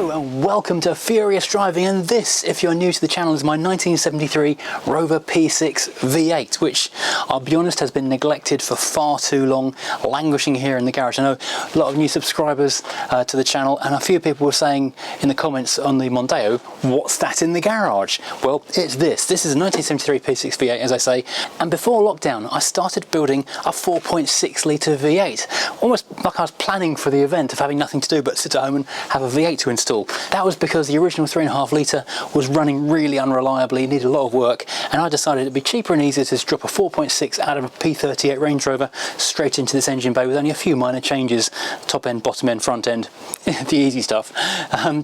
Hello and welcome to Furious Driving, and this, if you're new to the channel, is my 1973 Rover P6 V8, which, I'll be honest, has been neglected for far too long, languishing here in the garage. I know a lot of new subscribers to the channel, and a few people were saying in the comments on the Mondeo, what's that in the garage? Well, it's this. This is a 1973 P6 V8, as I say, and before lockdown I started building a 4.6 litre V8, almost like I was planning for the event of having nothing to do but sit at home and have a V8 to install. That was because the original 3.5 litre was running really unreliably, needed a lot of work, and I decided it'd be cheaper and easier to just drop a 4.6 out of a P38 Range Rover straight into this engine bay with only a few minor changes, top end, bottom end, front end, the easy stuff,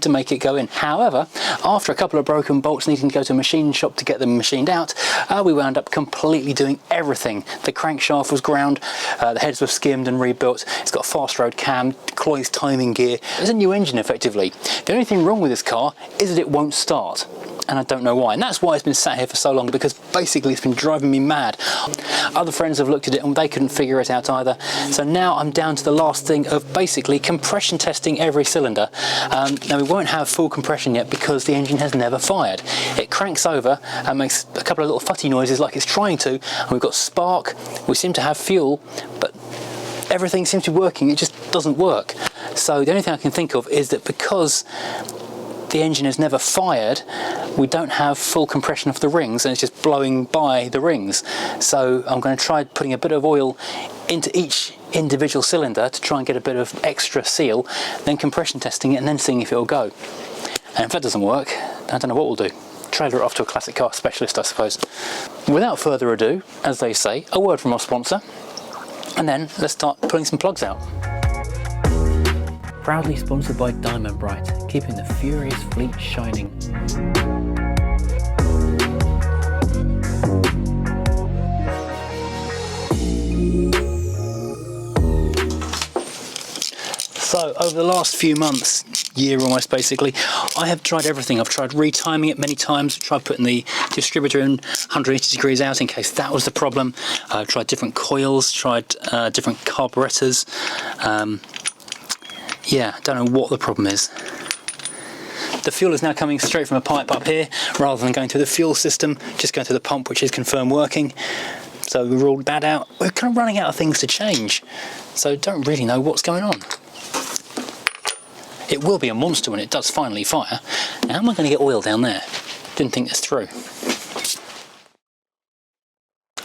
to make it go in. However, after a couple of broken bolts needing to go to a machine shop to get them machined out, we wound up completely doing everything. The crankshaft was ground, the heads were skimmed and rebuilt, it's got a fast road cam, Cloy's timing gear, it's a new engine effectively. The only thing wrong with this car is that it won't start, and I don't know why, and that's why it's been sat here for so long, because basically it's been driving me mad. Other friends have looked at it and they couldn't figure it out either, so now I'm down to the last thing of basically compression testing every cylinder. Now we won't have full compression yet because the engine has never fired. It cranks over and makes a couple of little futty noises like it's trying to, and we've got spark, we seem to have fuel, but everything seems to be working, it just doesn't work. So the only thing I can think of is that because the engine has never fired, we don't have full compression of the rings and it's just blowing by the rings. So I'm going to try putting a bit of oil into each individual cylinder to try and get a bit of extra seal, then compression testing it and then seeing if it'll go. And if that doesn't work, I don't know what we'll do. Trailer it off to a classic car specialist, I suppose. Without further ado, as they say, a word from our sponsor, and then let's start pulling some plugs out. Proudly sponsored by Diamond Bright, keeping the Furious fleet shining. So over the last few months, year almost basically, I have tried everything. I've tried retiming it many times, tried putting the distributor in 180 degrees out in case that was the problem. I've tried different coils, tried different carburetors. Yeah, don't know what the problem is. The fuel is now coming straight from a pipe up here rather than going through the fuel system, just going through the pump, which is confirmed working. So we ruled that out. We're kind of running out of things to change, so don't really know what's going on. It will be a monster when it does finally fire. Now, how am I going to get oil down there? Didn't think this through.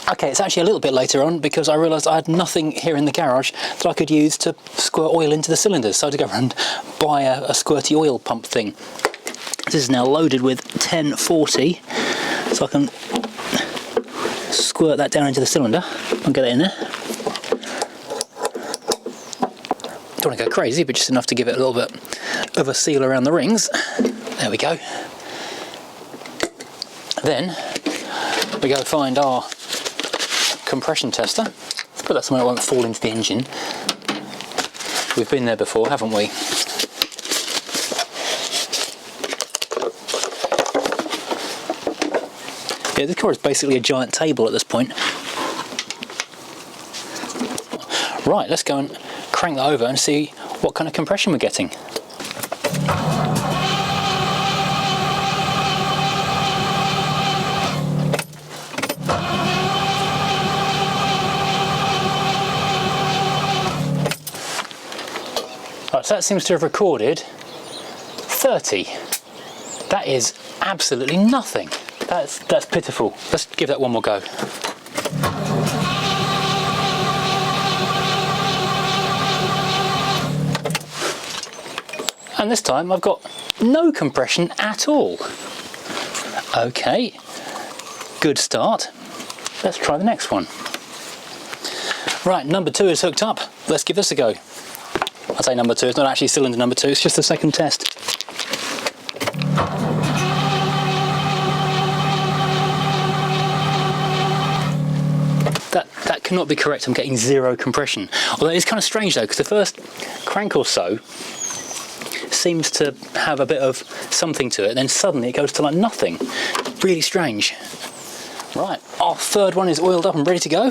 Okay, it's actually a little bit later on because I realised I had nothing here in the garage that I could use to squirt oil into the cylinders, so I had to go and buy a squirty oil pump thing. This is now loaded with 1040, so I can squirt that down into the cylinder and get it in there. Don't want to go crazy, but just enough to give it a little bit of a seal around the rings. There we go. Then we go find our compression tester. Let's put that somewhere it won't fall into the engine. We've been there before, haven't we? Yeah, this car is basically a giant table at this point. Right, let's go and crank that over and see what kind of compression we're getting. Right, so that seems to have recorded 30. That is absolutely nothing. That's pitiful. Let's give that one more go. And this time I've got no compression at all. Okay, good start. Let's try the next one. Right, number 2 is hooked up. Let's give this a go. I say number 2, it's not actually cylinder number 2, it's just the second test. That cannot be correct, I'm getting 0 compression. Although it's kind of strange though, because the first crank or so seems to have a bit of something to it, and then suddenly it goes to like nothing. Really strange. Right, our third one is oiled up and ready to go.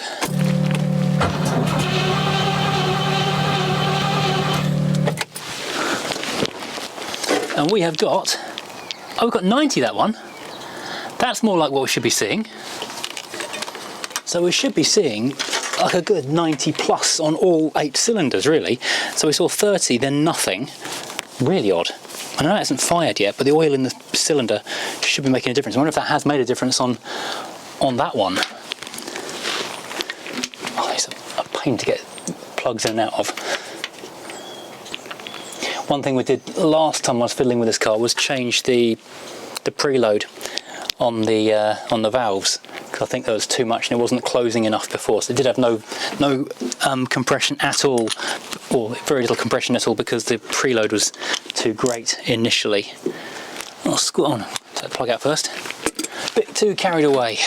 And we have got, oh, we've got 90 that one. That's more like what we should be seeing. So we should be seeing like a good 90 plus on all 8 cylinders, really. So we saw 30, then nothing. Really odd. I know it hasn't fired yet, but the oil in the cylinder should be making a difference. I wonder if that has made a difference on that one. Oh, it's a pain to get plugs in and out of. One thing we did last time I was fiddling with this car was change the preload on the valves, because I think there was too much and it wasn't closing enough before. So it did have no compression at all, or very little compression at all, because the preload was too great initially. I'll take the plug out first. Bit too carried away.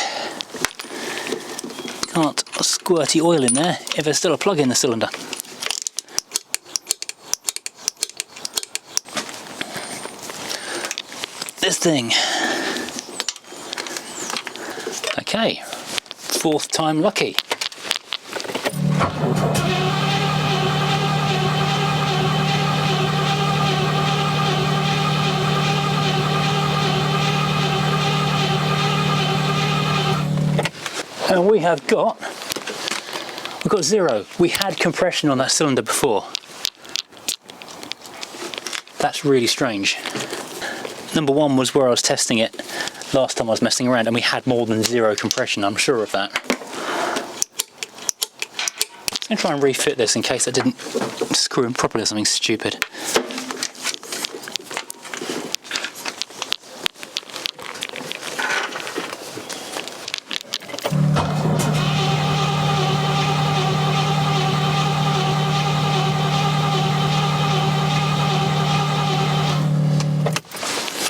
Can't squirty oil in there if there's still a plug in the cylinder. This thing. Okay, 4th time lucky. And we've got 0. We had compression on that cylinder before. That's really strange. Number 1 was where I was testing it last time I was messing around, and we had more than 0 compression, I'm sure of that. I'm going to try and refit this in case I didn't screw in properly or something stupid.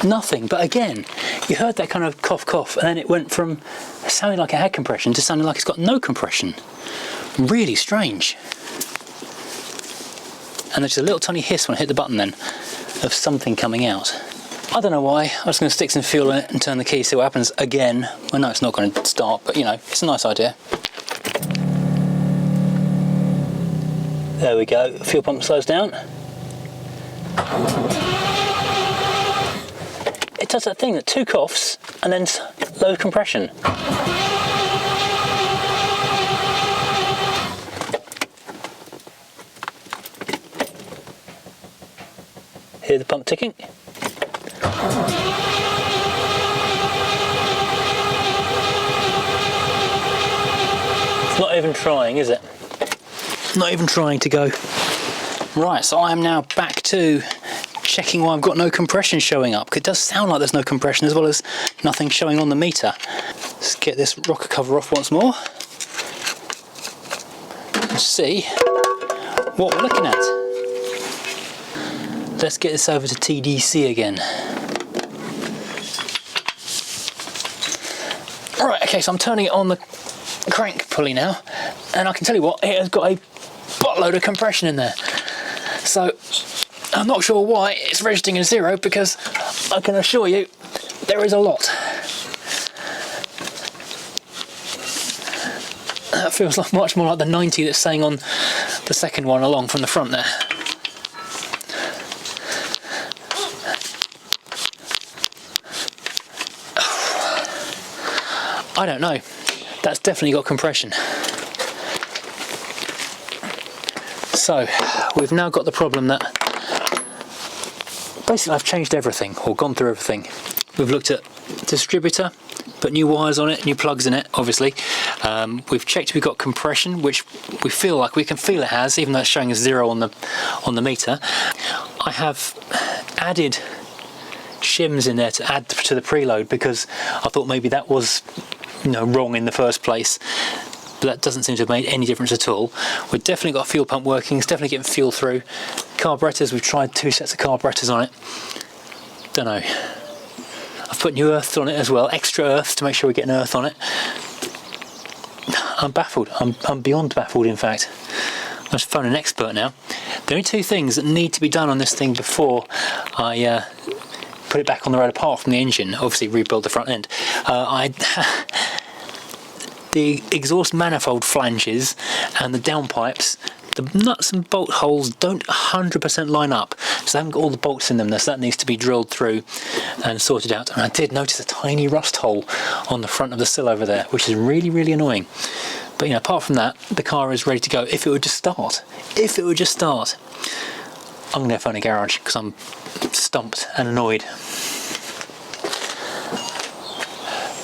Nothing, but again, you heard that kind of cough, and then it went from sounding like it had compression to sounding like it's got no compression. Really strange. And there's a little tiny hiss when I hit the button then, of something coming out. I don't know why. I'm just going to stick some fuel in it and turn the key, see what happens again. I know it's not going to start, but you know, it's a nice idea. There we go, fuel pump slows down. It does that thing that 2 coughs and then low compression. Hear the pump ticking? It's not even trying, is it? Not even trying to go. Right, so I am now back to checking why I've got no compression showing up. It does sound like there's no compression, as well as nothing showing on the meter. Let's get this rocker cover off once more and see what we're looking at. Let's get this over to TDC again. Right, okay, so I'm turning it on the crank pulley now, and I can tell you what, it has got a buttload of compression in there. So I'm not sure why it's registering as 0, because I can assure you there is a lot. That feels like much more like the 90 that's saying on the second one along from the front there. I don't know. That's definitely got compression. So we've now got the problem that basically I've changed everything, or gone through everything. We've looked at distributor, put new wires on it, new plugs in it, obviously. We've checked we've got compression, which we feel like we can feel it has, even though it's showing us 0 on the meter. I have added shims in there to add to the preload, because I thought maybe that was, you know, wrong in the first place. But that doesn't seem to have made any difference at all. We've definitely got a fuel pump working, it's definitely getting fuel through. Carburetors, we've tried 2 sets of carburetors on it. Don't know. I've put new earth on it as well, extra earth to make sure we get an earth on it. I'm baffled. I'm beyond baffled, in fact. I must phone an expert now. The only 2 things that need to be done on this thing before I put it back on the road, apart from the engine, obviously rebuild the front end. The exhaust manifold flanges and the downpipes, the nuts and bolt holes don't 100% line up. so they haven't got all the bolts in them, so that needs to be drilled through and sorted out. And I did notice a tiny rust hole on the front of the sill over there, which is really, really annoying. But you know, apart from that, the car is ready to go. If it would just start, I'm going to phone a garage because I'm stumped and annoyed.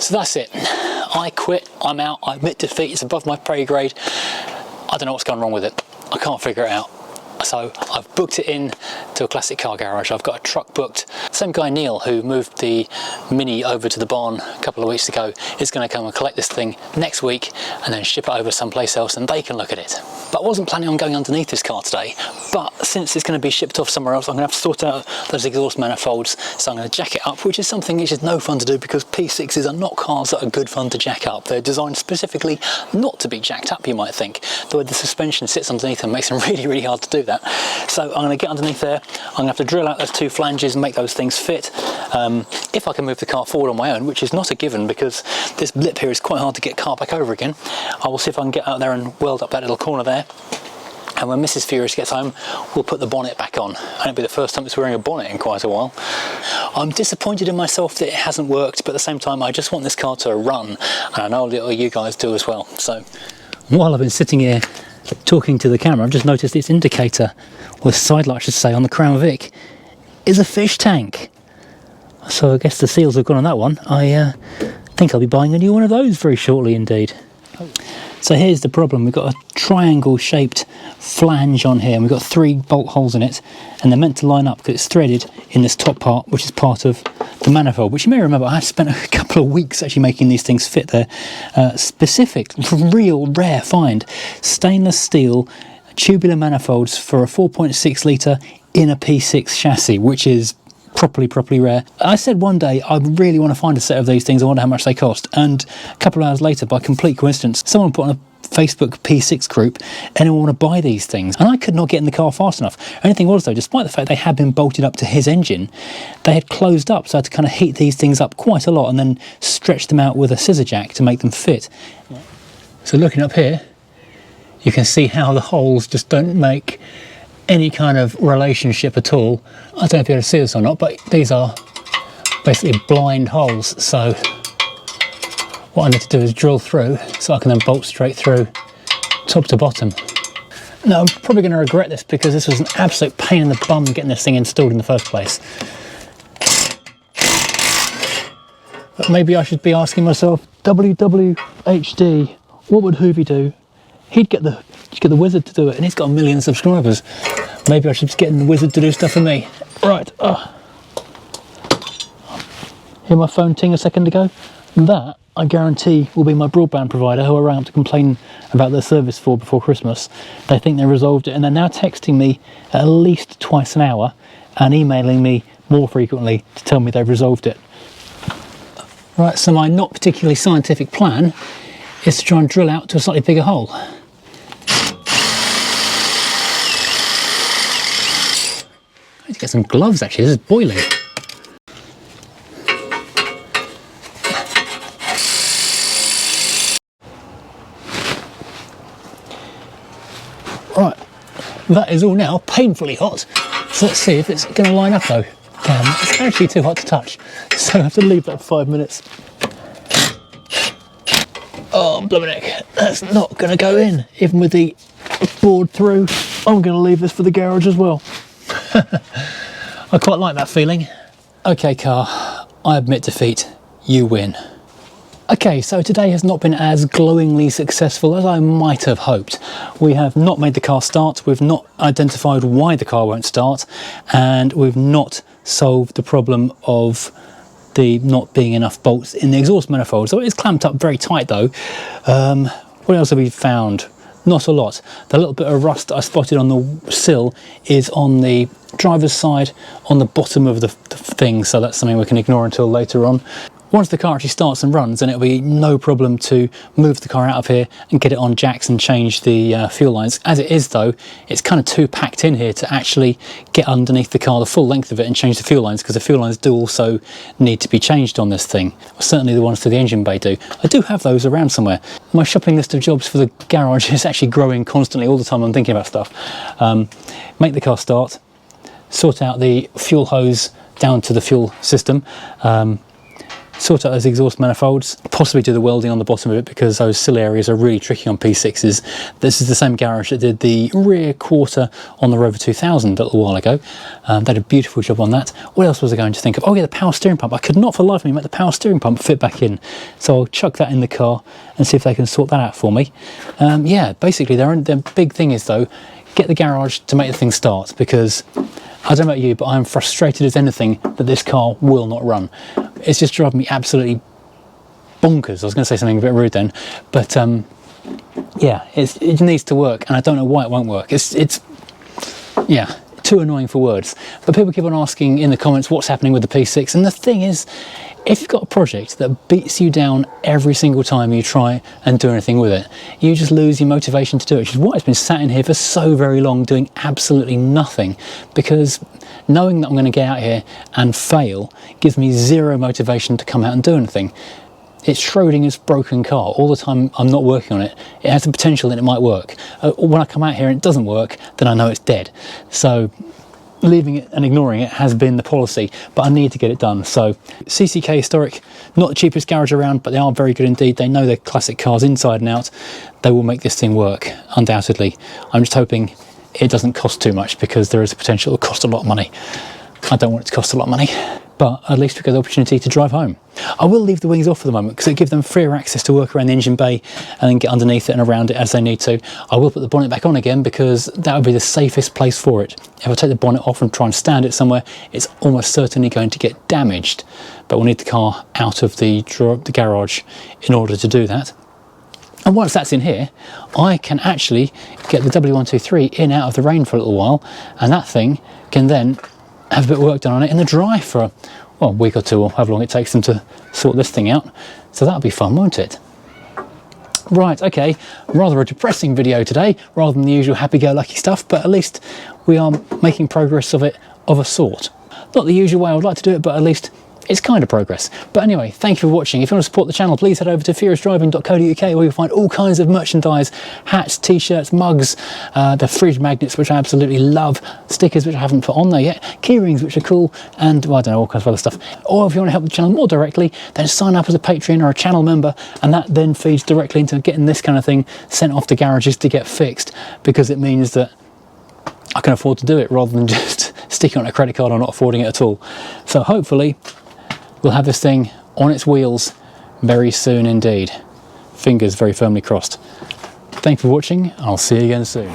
So that's it. I quit, I'm out, I admit defeat, it's above my pay grade. I don't know what's gone wrong with it. I can't figure it out. So I've booked it in to a classic car garage. I've got a truck booked. Same guy Neil, who moved the Mini over to the barn a couple of weeks ago, is going to come and collect this thing next week and then ship it over someplace else and they can look at it. But I wasn't planning on going underneath this car today, but since it's going to be shipped off somewhere else, I'm going to have to sort out those exhaust manifolds, so I'm going to jack it up, which is something which is no fun to do because P6s are not cars that are good fun to jack up. They're designed specifically not to be jacked up, you might think. The way the suspension sits underneath them makes them really, really hard to do that. So I'm going to get underneath there, I'm going to have to drill out those two flanges and make those things fit. If I can move the car forward on my own, which is not a given because this lip here is quite hard to get car back over again, I will see if I can get out there and weld up that little corner there. And when Mrs. Furious gets home, we'll put the bonnet back on. And it'll be the first time it's wearing a bonnet in quite a while. I'm disappointed in myself that it hasn't worked, but at the same time I just want this car to run, and I know that you guys do as well. So while I've been sitting here talking to the camera, I've just noticed its indicator, or the side light I should say, on the Crown Vic is a fish tank. So I guess the seals have gone on that one. I think I'll be buying a new one of those very shortly indeed. So here's the problem. We've got a triangle shaped flange on here and we've got 3 bolt holes in it, and they're meant to line up because it's threaded in this top part, which is part of the manifold, which you may remember I spent a couple of weeks actually making these things fit there. Specific, real rare find, stainless steel tubular manifolds for a 4.6 litre in a P6 chassis, which is properly rare. I said one day I really want to find a set of these things. I wonder how much they cost, and a couple of hours later, by complete coincidence, someone put on a Facebook P6 group, anyone want to buy these things, and I could not get in the car fast enough. Only thing was though, despite the fact they had been bolted up to his engine, they had closed up, so I had to kind of heat these things up quite a lot and then stretch them out with a scissor jack to make them fit. So looking up here, you can see how the holes just don't make any kind of relationship at all. I don't know if you're able to see this or not, but these are basically blind holes. So what I need to do is drill through so I can then bolt straight through top to bottom. Now I'm probably going to regret this because this was an absolute pain in the bum getting this thing installed in the first place. But maybe I should be asking myself, WWHD, what would Hoovy do? He'd get the wizard to do it, and he's got 1 million subscribers. Maybe I should be getting the wizard to do stuff for me. Right. Hear my phone ting a second ago? That, I guarantee, will be my broadband provider who I rang up to complain about their service for before Christmas. They think they resolved it, and they're now texting me at least twice an hour and emailing me more frequently to tell me they've resolved it. Right, so my not particularly scientific plan is to try and drill out to a slightly bigger hole. I need to get some gloves actually, this is boiling. Right, that is all now painfully hot. So let's see if it's going to line up though. Damn, it's actually too hot to touch, so I have to leave that for 5 minutes. Oh, blimey, that's not going to go in, even with the board through. I'm going to leave this for the garage as well. I quite like that feeling. Okay, car, I admit defeat. You win. Okay, so today has not been as glowingly successful as I might have hoped. We have not made the car start, we've not identified why the car won't start, and we've not solved the problem of the not being enough bolts in the exhaust manifold. So it is clamped up very tight though. What else have we found? Not a lot. The little bit of rust that I spotted on the sill is on the driver's side on the bottom of the thing, so that's something we can ignore until later on. Once the car actually starts and runs, then it'll be no problem to move the car out of here and get it on jacks and change the fuel lines. As it is though, it's kind of too packed in here to actually get underneath the car the full length of it and change the fuel lines, because the fuel lines do also need to be changed on this thing. Certainly the ones to the engine bay do. I do have those around somewhere. My shopping list of jobs for the garage is actually growing constantly. All the time I'm thinking about stuff. Make the car start, sort out the fuel hose down to the fuel system, sort out those exhaust manifolds, possibly do the welding on the bottom of it because those sill areas are really tricky on P6s. This is the same garage that did the rear quarter on the Rover 2000 a little while ago. They did a beautiful job on that. What else was I going to think of? Oh yeah, the power steering pump. I could not for the life of me make the power steering pump fit back in. So I'll chuck that in the car and see if they can sort that out for me. Yeah, basically their big thing is though, get the garage to make the thing start, because I don't know about you, but I'm frustrated as anything that this car will not run. It's just driving me absolutely bonkers. I was going to say something a bit rude then, but yeah, it needs to work, and I don't know why it won't work. It's yeah, too annoying for words. But people keep on asking in the comments what's happening with the P6, and the thing is, if you've got a project that beats you down every single time you try and do anything with it, you just lose your motivation to do it, which is why it's been sat in here for so very long doing absolutely nothing, because knowing that I'm going to get out here and fail gives me zero motivation to come out and do anything. It's Schrodinger's broken car. All the time I'm not working on it, it has the potential that it might work. When I come out here and it doesn't work, then I know it's dead. So leaving it and ignoring it has been the policy, but I need to get it done. So CCK Historic, not the cheapest garage around, but they are very good indeed. They know their classic cars inside and out. They will make this thing work, undoubtedly. I'm just hoping it doesn't cost too much, because there is a potential to cost a lot of money. I don't want it to cost a lot of money, but at least we get the opportunity to drive home. I will leave the wings off for the moment because it gives them freer access to work around the engine bay and then get underneath it and around it as they need to. I will put the bonnet back on again because that would be the safest place for it. If I take the bonnet off and try and stand it somewhere, it's almost certainly going to get damaged. But we'll need the car out of the garage in order to do that. And once that's in here, I can actually get the W123 in out of the rain for a little while, and that thing can then have a bit of work done on it in the dry for well, a week or two, or however long it takes them to sort this thing out. So that'll be fun, won't it? Right, okay, rather a depressing video today, rather than the usual happy-go-lucky stuff, but at least we are making progress of it of a sort. Not the usual way I would like to do it, but at least it's kind of progress. But anyway, thank you for watching. If you want to support the channel, please head over to furiousdriving.co.uk, where you'll find all kinds of merchandise, hats, t-shirts, mugs, the fridge magnets, which I absolutely love, stickers, which I haven't put on there yet, key rings, which are cool, and well, I don't know, all kinds of other stuff. Or if you want to help the channel more directly, then sign up as a Patreon or a channel member, and that then feeds directly into getting this kind of thing sent off to garages to get fixed, because it means that I can afford to do it rather than just sticking on a credit card or not affording it at all. So hopefully we'll have this thing on its wheels very soon indeed. Fingers very firmly crossed. Thanks for watching, and I'll see you again soon.